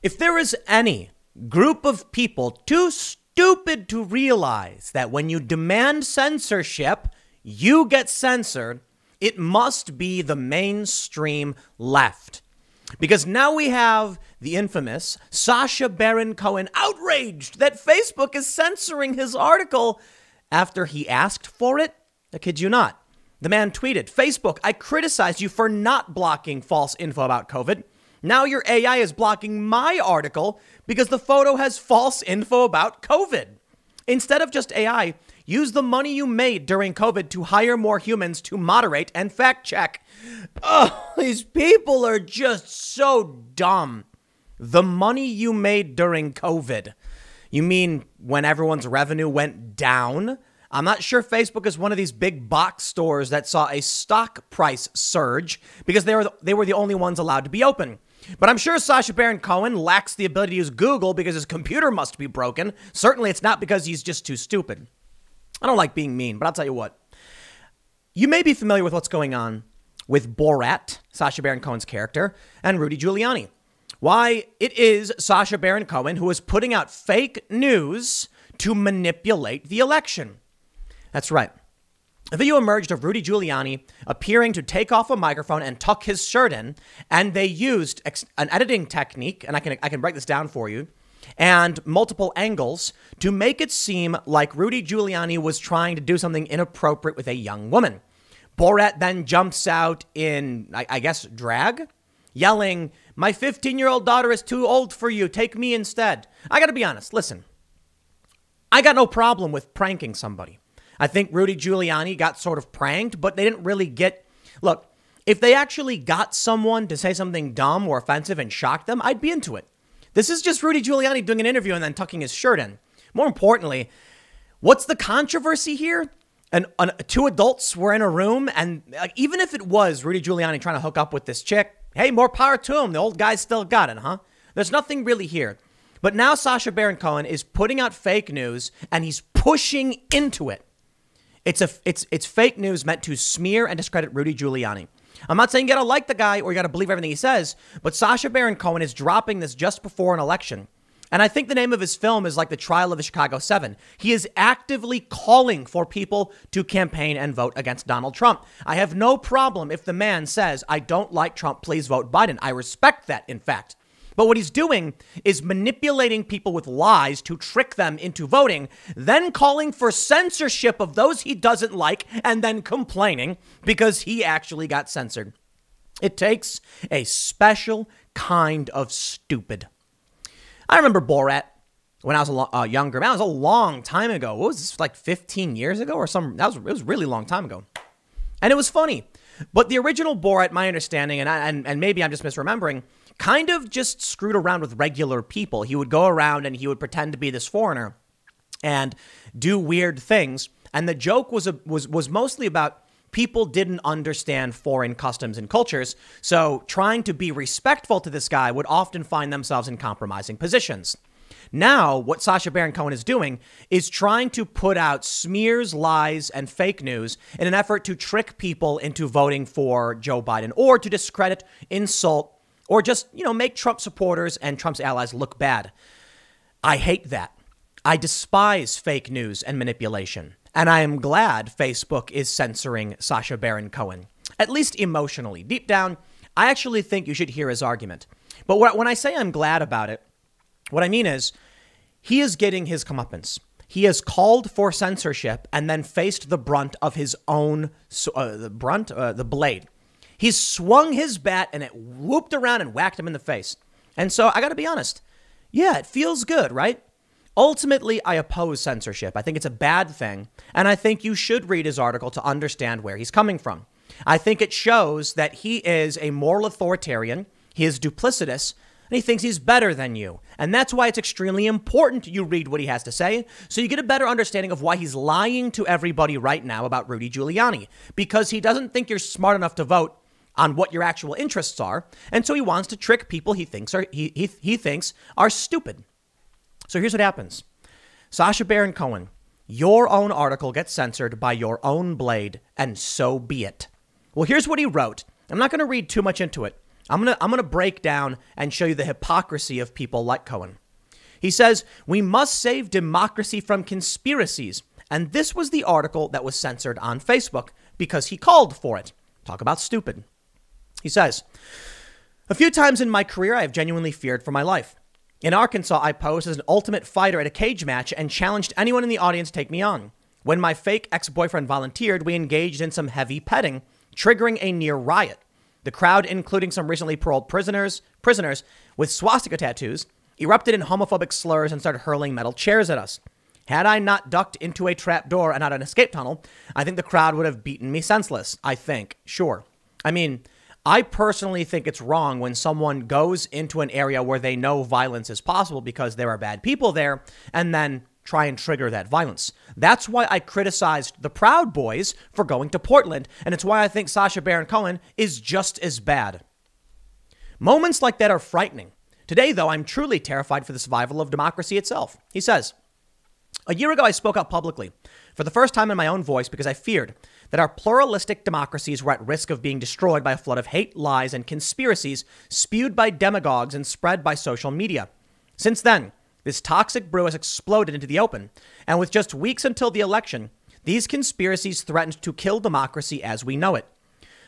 If there is any group of people too stupid to realize that when you demand censorship, you get censored, it must be the mainstream left. Because now we have the infamous Sacha Baron Cohen outraged that Facebook is censoring his article after he asked for it. I kid you not. The man tweeted, Facebook, I criticized you for not blocking false info about COVID. Now your AI is blocking my article because the photo has false info about COVID. Instead of just AI, use the money you made during COVID to hire more humans to moderate and fact check. Oh, these people are just so dumb. The money you made during COVID. You mean when everyone's revenue went down? I'm not sure Facebook is one of these big box stores that saw a stock price surge because they were the only ones allowed to be open. But I'm sure Sacha Baron Cohen lacks the ability to use Google because his computer must be broken. Certainly it's not because he's just too stupid. I don't like being mean, but I'll tell you what. You may be familiar with what's going on with Borat, Sacha Baron Cohen's character, and Rudy Giuliani. Why, it is Sacha Baron Cohen who is putting out fake news to manipulate the election. That's right. A video emerged of Rudy Giuliani appearing to take off a microphone and tuck his shirt in, and they used an editing technique, and I can break this down for you, and multiple angles to make it seem like Rudy Giuliani was trying to do something inappropriate with a young woman. Borat then jumps out in, I guess, drag, yelling, my 15-year-old daughter is too old for you. Take me instead. I got to be honest. Listen, I got no problem with pranking somebody. I think Rudy Giuliani got sort of pranked, but they didn't really get... Look, if they actually got someone to say something dumb or offensive and shocked them, I'd be into it. This is just Rudy Giuliani doing an interview and then tucking his shirt in. More importantly, what's the controversy here? Two adults were in a room, and even if it was Rudy Giuliani trying to hook up with this chick, hey, more power to him. The old guy still got it, huh? There's nothing really here. But now Sacha Baron Cohen is putting out fake news, and he's pushing into it. It's fake news meant to smear and discredit Rudy Giuliani. I'm not saying you got to like the guy or you got to believe everything he says, but Sacha Baron Cohen is dropping this just before an election. And I think the name of his film is like the trial of the Chicago 7. He is actively calling for people to campaign and vote against Donald Trump. I have no problem if the man says, I don't like Trump, please vote Biden. I respect that, in fact. But what he's doing is manipulating people with lies to trick them into voting, then calling for censorship of those he doesn't like, and then complaining because he actually got censored. It takes a special kind of stupid. I remember Borat when I was younger. Man, it was a long time ago. What was this, like 15 years ago or something? It was a really long time ago. And it was funny. But the original Borat, my understanding, and maybe I'm just misremembering, kind of just screwed around with regular people. He would go around and he would pretend to be this foreigner and do weird things. And the joke was mostly about people didn't understand foreign customs and cultures. So trying to be respectful to this guy would often find themselves in compromising positions. Now, what Sacha Baron Cohen is doing is trying to put out smears, lies, and fake news in an effort to trick people into voting for Joe Biden or to discredit, insult, or just, make Trump supporters and Trump's allies look bad. I hate that. I despise fake news and manipulation. And I am glad Facebook is censoring Sacha Baron Cohen, at least emotionally. Deep down, I actually think you should hear his argument. But when I say I'm glad about it, what I mean is he is getting his comeuppance. He has called for censorship and then faced the brunt of his own, the blade. He swung his bat and it whooped around and whacked him in the face. And so I got to be honest. Yeah, it feels good, right? Ultimately, I oppose censorship. I think it's a bad thing. And I think you should read his article to understand where he's coming from. I think it shows that he is a moral authoritarian. He is duplicitous. And he thinks he's better than you. And that's why it's extremely important you read what he has to say, so you get a better understanding of why he's lying to everybody right now about Rudy Giuliani. Because he doesn't think you're smart enough to vote on what your actual interests are. And so he wants to trick people he thinks are stupid. So here's what happens. Sacha Baron Cohen, your own article gets censored by your own blade, and so be it. Well, here's what he wrote. I'm not going to read too much into it. I'm gonna break down and show you the hypocrisy of people like Cohen. He says, we must save democracy from conspiracies. And this was the article that was censored on Facebook because he called for it. Talk about stupid. He says, a few times in my career, I have genuinely feared for my life. In Arkansas, I posed as an ultimate fighter at a cage match and challenged anyone in the audience to take me on. When my fake ex-boyfriend volunteered, we engaged in some heavy petting, triggering a near riot. The crowd, including some recently paroled prisoners with swastika tattoos, erupted in homophobic slurs and started hurling metal chairs at us. Had I not ducked into a trap door and out an escape tunnel, I think the crowd would have beaten me senseless. I think. Sure. I mean, I personally think it's wrong when someone goes into an area where they know violence is possible because there are bad people there and then try and trigger that violence. That's why I criticized the Proud Boys for going to Portland. And it's why I think Sacha Baron Cohen is just as bad. Moments like that are frightening. Today, though, I'm truly terrified for the survival of democracy itself. He says, a year ago, I spoke out publicly for the first time in my own voice because I feared that our pluralistic democracies were at risk of being destroyed by a flood of hate, lies, and conspiracies spewed by demagogues and spread by social media. Since then, this toxic brew has exploded into the open, and with just weeks until the election, these conspiracies threatened to kill democracy as we know it.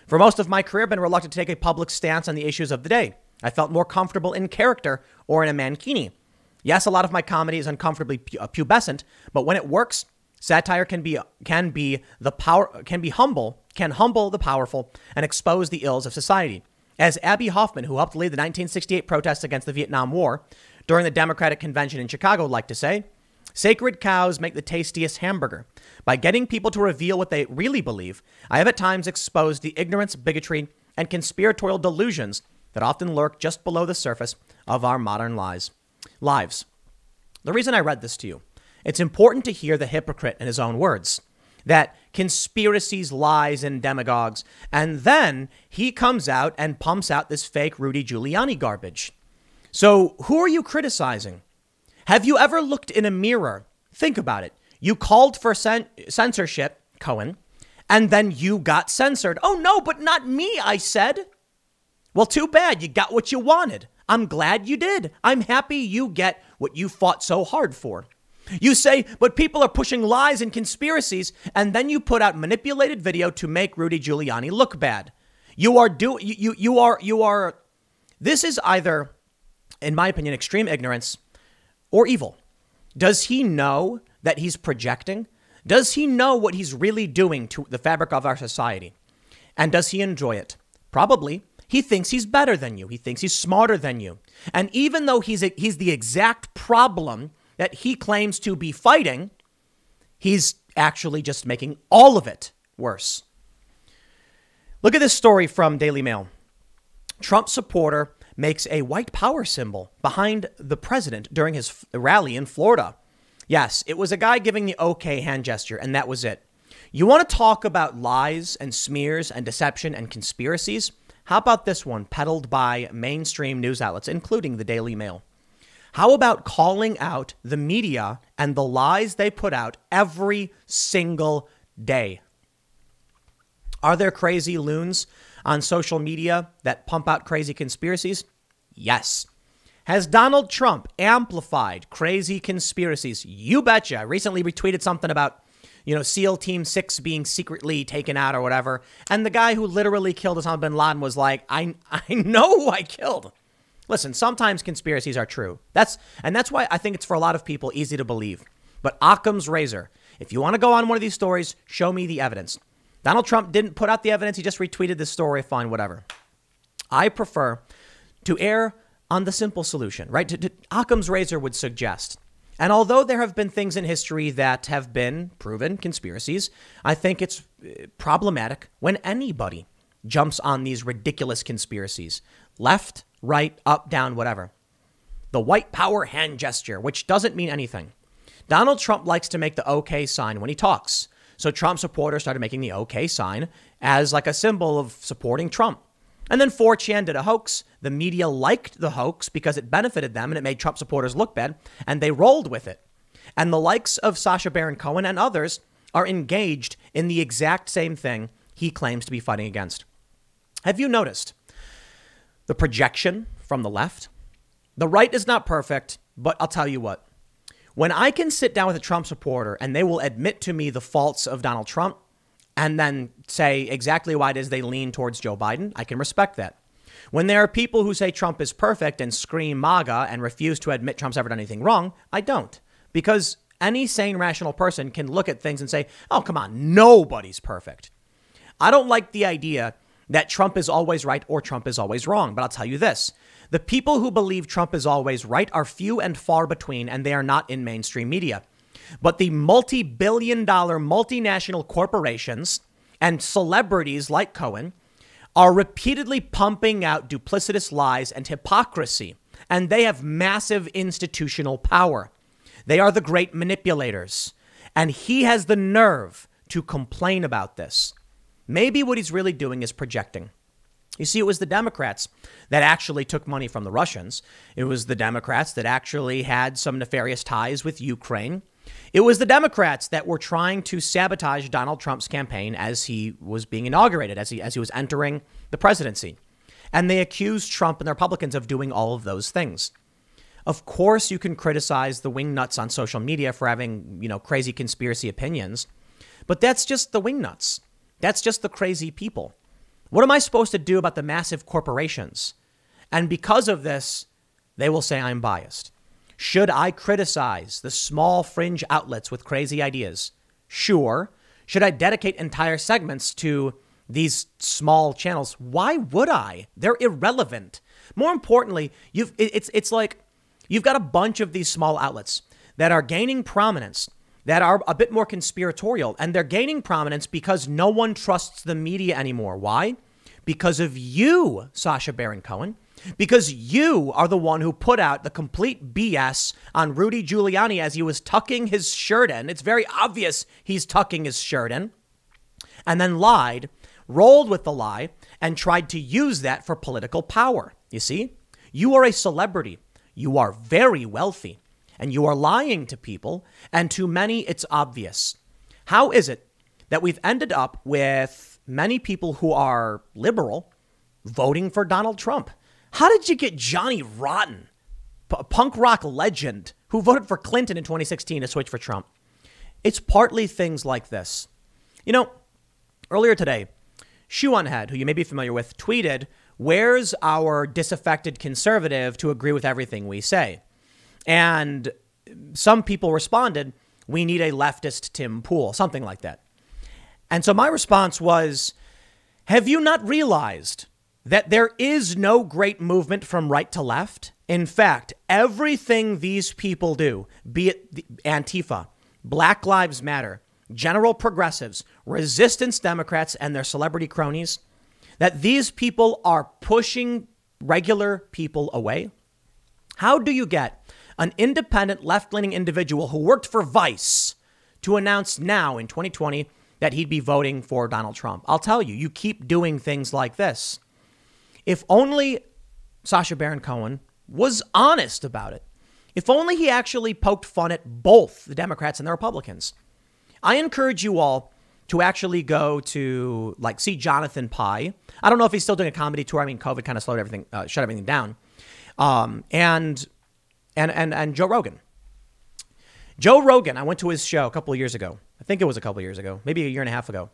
For most of my career, I've been reluctant to take a public stance on the issues of the day. I felt more comfortable in character or in a mankini. Yes, a lot of my comedy is uncomfortably pubescent, but when it works, satire can humble the powerful and expose the ills of society. As Abby Hoffman, who helped lead the 1968 protests against the Vietnam War during the Democratic Convention in Chicago, liked to say, sacred cows make the tastiest hamburger. By getting people to reveal what they really believe, I have at times exposed the ignorance, bigotry, and conspiratorial delusions that often lurk just below the surface of our modern lives. The reason I read this to you, it's important to hear the hypocrite in his own words, that conspiracies, lies, and demagogues, and then he comes out and pumps out this fake Rudy Giuliani garbage. So who are you criticizing? Have you ever looked in a mirror? Think about it. You called for censorship, Cohen, and then you got censored. Oh, no, but not me, I said. Well, too bad. You got what you wanted. I'm glad you did. I'm happy you get what you fought so hard for. You say, but people are pushing lies and conspiracies, and then you put out manipulated video to make Rudy Giuliani look bad. This is either, in my opinion, extreme ignorance or evil. Does he know that he's projecting? Does he know what he's really doing to the fabric of our society? And does he enjoy it? Probably. He thinks he's better than you. He thinks he's smarter than you. And even though he's the exact problem that he claims to be fighting, he's actually just making all of it worse. Look at this story from Daily Mail. Trump supporter makes a white power symbol behind the president during his rally in Florida. Yes, it was a guy giving the okay hand gesture, and that was it. You want to talk about lies and smears and deception and conspiracies? How about this one peddled by mainstream news outlets, including the Daily Mail? How about calling out the media and the lies they put out every single day? Are there crazy loons on social media that pump out crazy conspiracies? Yes. Has Donald Trump amplified crazy conspiracies? You betcha. I recently retweeted something about, SEAL Team 6 being secretly taken out or whatever. And the guy who literally killed Osama bin Laden was like, I know who I killed. Listen, sometimes conspiracies are true. That's why I think it's for a lot of people easy to believe. But Occam's razor. If you want to go on one of these stories, show me the evidence. Donald Trump didn't put out the evidence. He just retweeted this story. Fine, whatever. I prefer to err on the simple solution, right? Occam's razor would suggest. And although there have been things in history that have been proven conspiracies, I think it's problematic when anybody jumps on these ridiculous conspiracies. Left, right, up, down, whatever. The white power hand gesture, which doesn't mean anything. Donald Trump likes to make the okay sign when he talks. So Trump supporters started making the okay sign as like a symbol of supporting Trump. And then 4chan did a hoax. The media liked the hoax because it benefited them and it made Trump supporters look bad, and they rolled with it. And the likes of Sacha Baron Cohen and others are engaged in the exact same thing he claims to be fighting against. Have you noticed? the projection from the left. The right is not perfect, but I'll tell you what. When I can sit down with a Trump supporter and they will admit to me the faults of Donald Trump and then say exactly why it is they lean towards Joe Biden, I can respect that. When there are people who say Trump is perfect and scream MAGA and refuse to admit Trump's ever done anything wrong, I don't. Because any sane, rational person can look at things and say, oh, come on, nobody's perfect. I don't like the idea that Trump is always right or Trump is always wrong. But I'll tell you this. The people who believe Trump is always right are few and far between, and they are not in mainstream media. But the multi-billion-dollar multinational corporations and celebrities like Cohen are repeatedly pumping out duplicitous lies and hypocrisy, and they have massive institutional power. They are the great manipulators, and he has the nerve to complain about this. Maybe what he's really doing is projecting. You see, it was the Democrats that actually took money from the Russians. It was the Democrats that actually had some nefarious ties with Ukraine. It was the Democrats that were trying to sabotage Donald Trump's campaign as he was being inaugurated, as he was entering the presidency. And they accused Trump and the Republicans of doing all of those things. Of course, you can criticize the wingnuts on social media for having, crazy conspiracy opinions. But that's just the wingnuts. That's just the crazy people. What am I supposed to do about the massive corporations? And because of this, they will say I'm biased. Should I criticize the small fringe outlets with crazy ideas? Sure. Should I dedicate entire segments to these small channels? Why would I? They're irrelevant. More importantly, it's like you've got a bunch of these small outlets that are gaining prominence, that are a bit more conspiratorial, and they're gaining prominence because no one trusts the media anymore. Why? Because of you, Sacha Baron Cohen. Because you are the one who put out the complete BS on Rudy Giuliani as he was tucking his shirt in. It's very obvious he's tucking his shirt in. And then lied, rolled with the lie, and tried to use that for political power. You see, you are a celebrity. You are very wealthy. And you are lying to people. And to many, it's obvious. How is it that we've ended up with many people who are liberal voting for Donald Trump? How did you get Johnny Rotten, a punk rock legend who voted for Clinton in 2016 to switch for Trump? It's partly things like this. Earlier today, Shoe on Head, who you may be familiar with, tweeted, "Where's our disaffected conservative to agree with everything we say?" And some people responded, "We need a leftist Tim Pool," something like that. And so my response was, have you not realized that there is no great movement from right to left? In fact, everything these people do, be it the Antifa, Black Lives Matter, general progressives, resistance Democrats, and their celebrity cronies, that these people are pushing regular people away. How do you get an independent left-leaning individual who worked for Vice to announce now in 2020 that he'd be voting for Donald Trump? I'll tell you, you keep doing things like this. If only Sacha Baron Cohen was honest about it. If only he actually poked fun at both the Democrats and the Republicans. I encourage you all to actually go to see Jonathan Pye. I don't know if he's still doing a comedy tour. I mean, COVID kind of slowed everything, shut everything down. And Joe Rogan. Joe Rogan, I went to his show a couple of years ago. I think it was a couple of years ago, maybe a year and a half ago.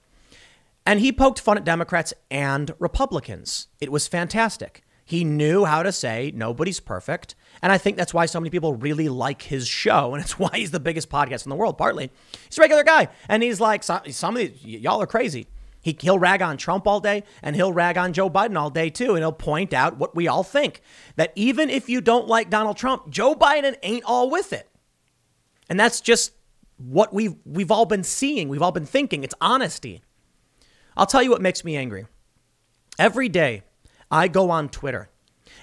And he poked fun at Democrats and Republicans. It was fantastic. He knew how to say nobody's perfect. And I think that's why so many people really like his show. And it's why he's the biggest podcast in the world, partly. He's a regular guy. And he's like, some of these, y'all are crazy. He'll rag on Trump all day, and he'll rag on Joe Biden all day, too. And he'll point out what we all think, that even if you don't like Donald Trump, Joe Biden ain't all with it. And that's just what we've all been seeing. We've all been thinking. It's honesty. I'll tell you what makes me angry. Every day I go on Twitter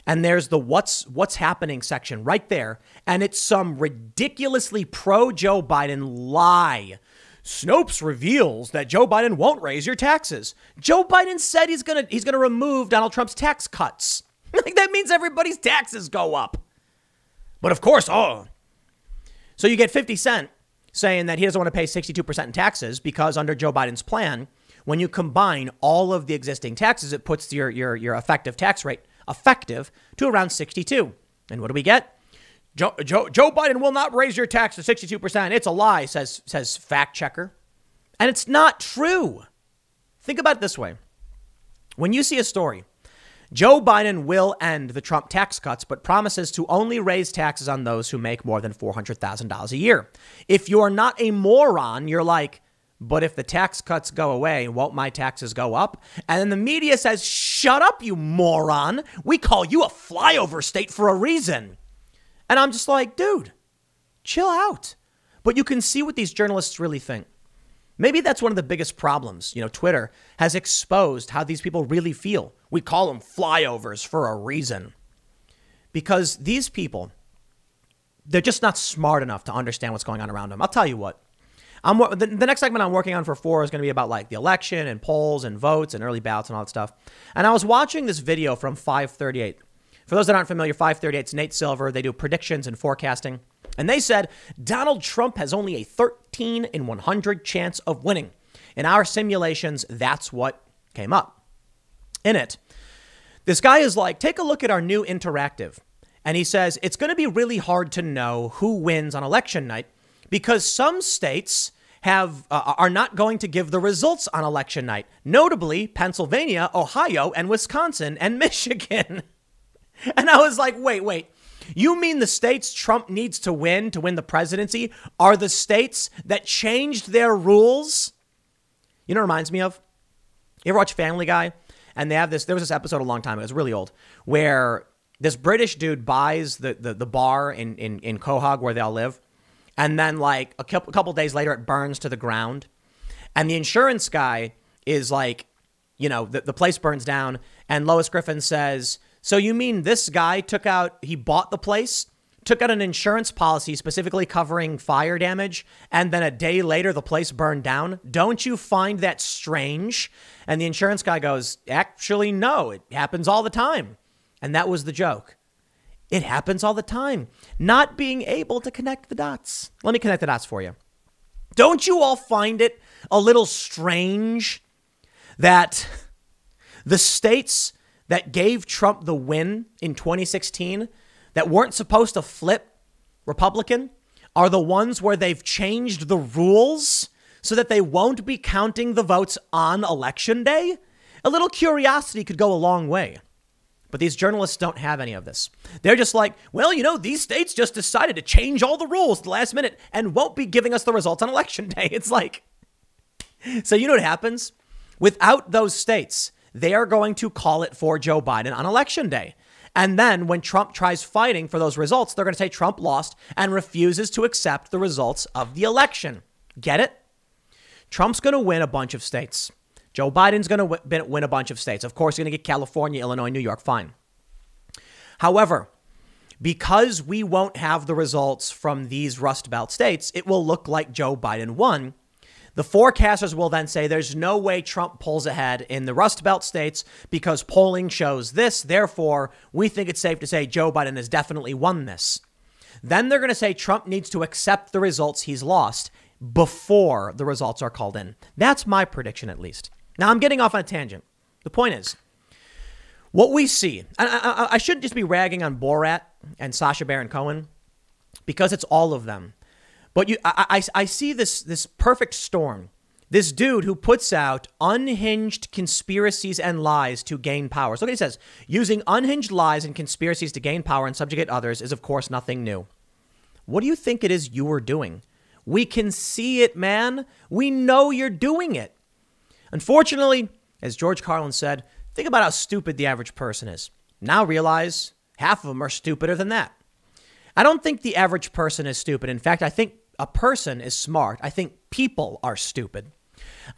and there's the what's happening section right there. And it's some ridiculously pro-Joe Biden lie. Snopes reveals that Joe Biden won't raise your taxes. Joe Biden said he's gonna remove Donald Trump's tax cuts. That means everybody's taxes go up. But of course, so you get 50 Cent saying that he doesn't want to pay 62% in taxes because under Joe Biden's plan, when you combine all of the existing taxes, it puts your effective tax rate effective to around 62. And what do we get? Joe Biden will not raise your tax to 62%. It's a lie, says fact checker. And it's not true. Think about it this way. When you see a story, Joe Biden will end the Trump tax cuts, but promises to only raise taxes on those who make more than $400,000 a year. If you're not a moron, you're like, but if the tax cuts go away, won't my taxes go up? And then the media says, shut up, you moron. We call you a flyover state for a reason. And I'm just like, dude, chill out. But you can see what these journalists really think. Maybe that's one of the biggest problems. Twitter has exposed how these people really feel. We call them flyovers for a reason. Because these people, they're just not smart enough to understand what's going on around them. I'll tell you what. The next segment I'm working on for 4 is going to be about like the election and polls and votes and early ballots and all that stuff. And I was watching this video from 538. For those that aren't familiar, 538 is Nate Silver. They do predictions and forecasting. And they said Donald Trump has only a 13 in 100 chance of winning. In our simulations, that's what came up. In it, this guy is like, take a look at our new interactive. And he says it's going to be really hard to know who wins on election night because some states are not going to give the results on election night, notably Pennsylvania, Ohio, and Wisconsin, and Michigan. And I was like, wait. You mean the states Trump needs to win the presidency are the states that changed their rules? You know what it reminds me of? You ever watch Family Guy? And there was this episode a long time ago, it was really old, where this British dude buys the bar in Quahog where they all live. And then like a couple days later, it burns to the ground. And the insurance guy is like, the place burns down. And Lois Griffin says, so you mean this guy he bought the place, took out an insurance policy specifically covering fire damage, and then a day later the place burned down? Don't you find that strange? And the insurance guy goes, actually, no, it happens all the time. And that was the joke. It happens all the time. Not being able to connect the dots. Let me connect the dots for you. Don't you all find it a little strange that the states that gave Trump the win in 2016 that weren't supposed to flip Republican are the ones where they've changed the rules so that they won't be counting the votes on election day? A little curiosity could go a long way. But these journalists don't have any of this. They're just like, well, these states just decided to change all the rules at the last minute and won't be giving us the results on election day. It's like, so you know what happens? Without those states, they are going to call it for Joe Biden on election day. And then when Trump tries fighting for those results, they're going to say Trump lost and refuses to accept the results of the election. Get it? Trump's going to win a bunch of states. Joe Biden's going to win a bunch of states. Of course, he's going to get California, Illinois, New York. Fine. However, because we won't have the results from these Rust Belt states, it will look like Joe Biden won. The forecasters will then say there's no way Trump pulls ahead in the Rust Belt states because polling shows this. Therefore, we think it's safe to say Joe Biden has definitely won this. Then they're going to say Trump needs to accept the results he's lost before the results are called in. That's my prediction, at least. Now, I'm getting off on a tangent. The point is, what we see, I shouldn't just be ragging on Borat and Sacha Baron Cohen because it's all of them. But I see this perfect storm. This dude who puts out unhinged conspiracies and lies to gain power. So look what he says. Using unhinged lies and conspiracies to gain power and subjugate others is, of course, nothing new. What do you think it is you are doing? We can see it, man. We know you're doing it. Unfortunately, as George Carlin said, think about how stupid the average person is. Now realize half of them are stupider than that. I don't think the average person is stupid. In fact, I think a person is smart. I think people are stupid.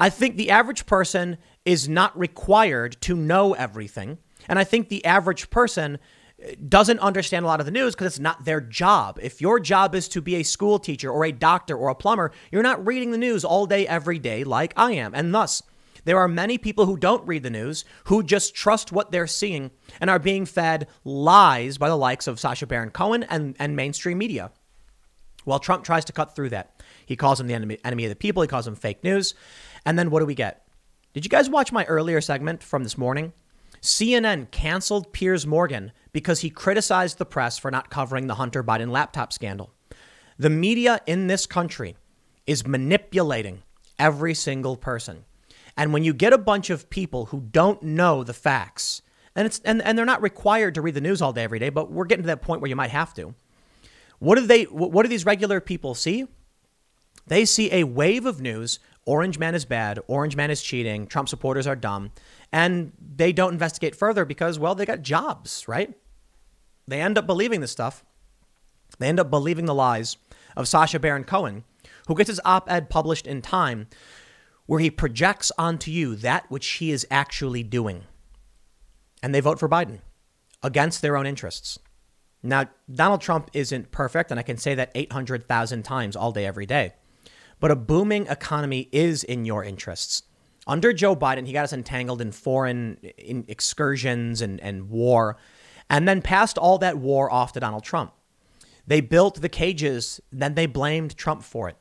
I think the average person is not required to know everything. And I think the average person doesn't understand a lot of the news because it's not their job. If your job is to be a school teacher or a doctor or a plumber, you're not reading the news all day, every day like I am. And thus, there are many people who don't read the news, who just trust what they're seeing and are being fed lies by the likes of Sacha Baron Cohen and mainstream media. Well, Trump tries to cut through that. He calls him the enemy of the people. He calls him fake news. And then what do we get? Did you guys watch my earlier segment from this morning CNN canceled Piers Morgan because he criticized the press for not covering the Hunter Biden laptop scandal. The media in this country is manipulating every single person. And when you get a bunch of people who don't know the facts, and they're not required to read the news all day, every day, but we're getting to that point where you might have to. What do these regular people see? They see a wave of news. Orange man is bad. Orange man is cheating. Trump supporters are dumb. And they don't investigate further because, well, they got jobs, right? They end up believing this stuff. They end up believing the lies of Sacha Baron Cohen, who gets his op-ed published in Time, where he projects onto you that which he is actually doing. And they vote for Biden against their own interests. Now, Donald Trump isn't perfect, and I can say that 800,000 times all day, every day. But a booming economy is in your interests. Under Joe Biden, he got us entangled in foreign excursions and war, and then passed all that war off to Donald Trump. They built the cages, then they blamed Trump for it.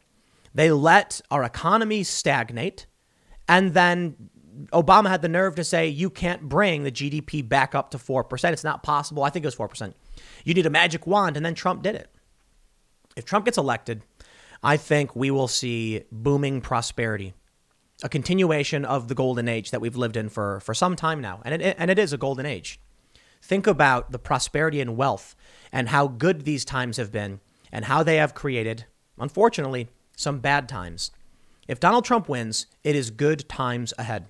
They let our economy stagnate, and then Obama had the nerve to say, you can't bring the GDP back up to 4%. It's not possible. I think it was 4%. You need a magic wand, and then Trump did it. If Trump gets elected, I think we will see booming prosperity, a continuation of the golden age that we've lived in for some time now. And it is a golden age. Think about the prosperity and wealth and how good these times have been and how they have created, unfortunately, some bad times. If Donald Trump wins, it is good times ahead.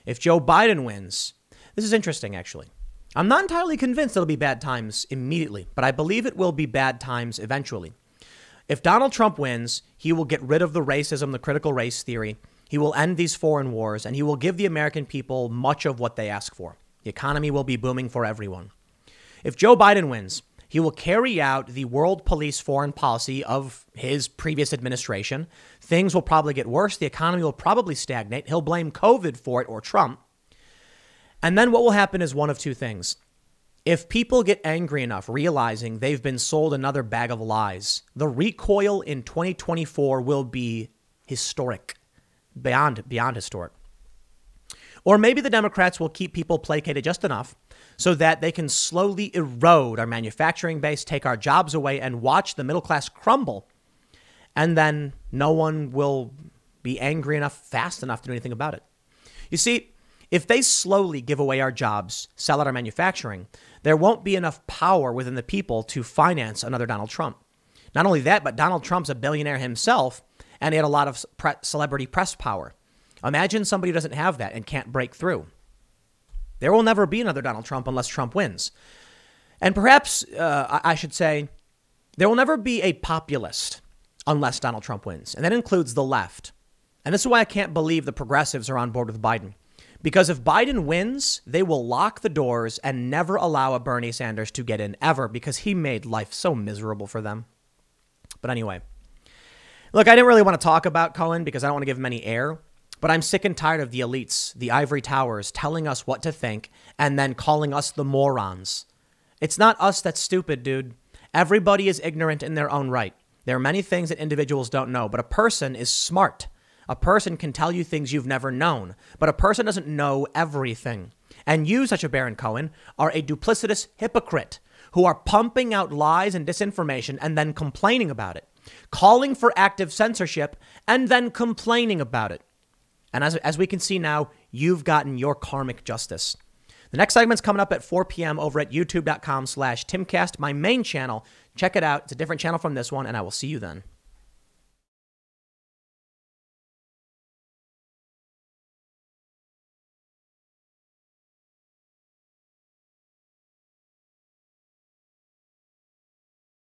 If Joe Biden wins, this is interesting, actually. I'm not entirely convinced it'll be bad times immediately, but I believe it will be bad times eventually. If Donald Trump wins, he will get rid of the racism, the critical race theory. He will end these foreign wars, and he will give the American people much of what they ask for. The economy will be booming for everyone. If Joe Biden wins, he will carry out the world police foreign policy of his previous administration. Things will probably get worse. The economy will probably stagnate. He'll blame COVID for it or Trump. And then what will happen is one of two things. If people get angry enough, realizing they've been sold another bag of lies, the recoil in 2024 will be historic, beyond historic. Or maybe the Democrats will keep people placated just enough so that they can slowly erode our manufacturing base, take our jobs away, and watch the middle class crumble. And then no one will be angry enough, fast enough to do anything about it. You see, if they slowly give away our jobs, sell out our manufacturing, there won't be enough power within the people to finance another Donald Trump. Not only that, but Donald Trump's a billionaire himself, and he had a lot of celebrity press power. Imagine somebody who doesn't have that and can't break through. There will never be another Donald Trump unless Trump wins. And perhaps I should say there will never be a populist unless Donald Trump wins. And that includes the left. And this is why I can't believe the progressives are on board with Biden. Because if Biden wins, they will lock the doors and never allow a Bernie Sanders to get in ever because he made life so miserable for them. But anyway, look, I didn't really want to talk about Cohen because I don't want to give him any air. But I'm sick and tired of the elites, the ivory towers, telling us what to think and then calling us the morons. It's not us that's stupid, dude. Everybody is ignorant in their own right. There are many things that individuals don't know, but a person is smart. A person can tell you things you've never known, but a person doesn't know everything. And you, such a Baron Cohen, are a duplicitous hypocrite who are pumping out lies and disinformation and then complaining about it, calling for active censorship and then complaining about it. And as we can see now, you've gotten your karmic justice. The next segment's coming up at 4 p.m. over at youtube.com/Timcast, my main channel. Check it out. It's a different channel from this one, and I will see you then.